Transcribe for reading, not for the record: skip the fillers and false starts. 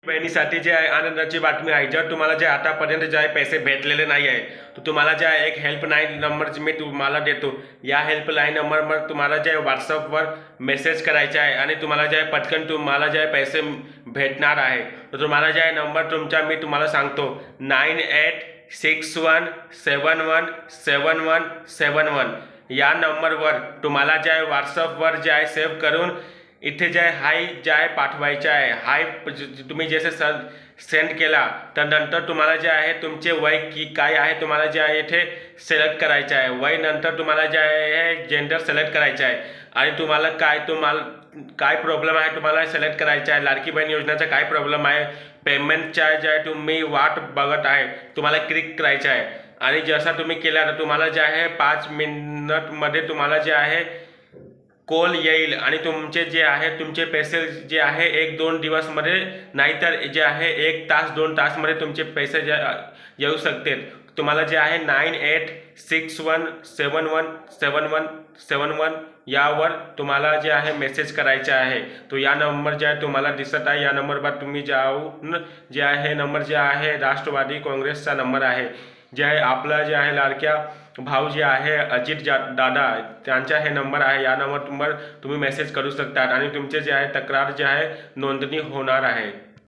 बहिणीसाठी जे आहे आनंदाची बातमी आहे। जर तुम्हाला जे आतापर्यंत जे आहे पैसे भेटलेले नाही आहे तर तुम्हाला जे आहे एक हेल्पलाईन नंबर मी तुम्हाला देतो। या हेल्पलाईन नंबरवर तुम्हाला जे व्हॉट्सअपवर मेसेज करायचा आहे आणि तुम्हाला जे आहे पटकन तुम्हाला जे आहे पैसे भेटणार आहे। तर तुम्हाला जे आहे नंबर तुमचा मी तुम्हाला सांगतो 9861717171 या नंबरवर तुम्हाला जे आहे व्हॉट्सअपवर जे आहे सेव्ह करून इथे जे हाय जे आहे पाठवायचे आहे। हाय तुम्ही जसे सेंड केला तर नंतर तुम्हाला जे आहे तुमचे वय की काय आहे तुम्हाला जे आहे इथे सिलेक्ट करायचे आहे। वय नंतर तुम्हाला जे आहे जेंडर सिलेक्ट करायचे आहे आणि तुम्हाला काय प्रॉब्लेम आहे तुम्हाला सिलेक्ट करायचा आहे। लाडकी बहीण योजनेचा काय प्रॉब्लेम आहे, पेमेंटचा जे आहे तुम्ही वाट बघत आहे तुम्हाला क्लिक करायचं आहे आणि जसा तुम्ही केला तर तुम्हाला जे आहे 5 मिनिटमध्ये तुम्हाला जे आहे कॉल येईल आणि तुमचे जे आहे तुमचे पैसे जे आहे 1-2 दिवसमध्ये नाहीतर जे आहे 1 तास 2 तासमध्ये तुमचे पैसे येऊ शकते। तुम्हाला जे आहे 9861717171 यावर तुम्हाला जे आहे मेसेज करायचा आहे। तो या नंबर जे आहे तुम्हाला दिसत आहे या नंबरवर तुम्ही जाऊन जे आहे नंबर जे आहे राष्ट्रवादी काँग्रेसचा नंबर आहे। जे आहे आपला जे आहे लाडक्या भाऊ जे आहे अजित दादा त्यांचा हे नंबर आहे। या नंबरवर तुम्ही मेसेज करू शकता आणि तुमचे जे आहे तक्रार जे आहे नोंदणी होणार आहे।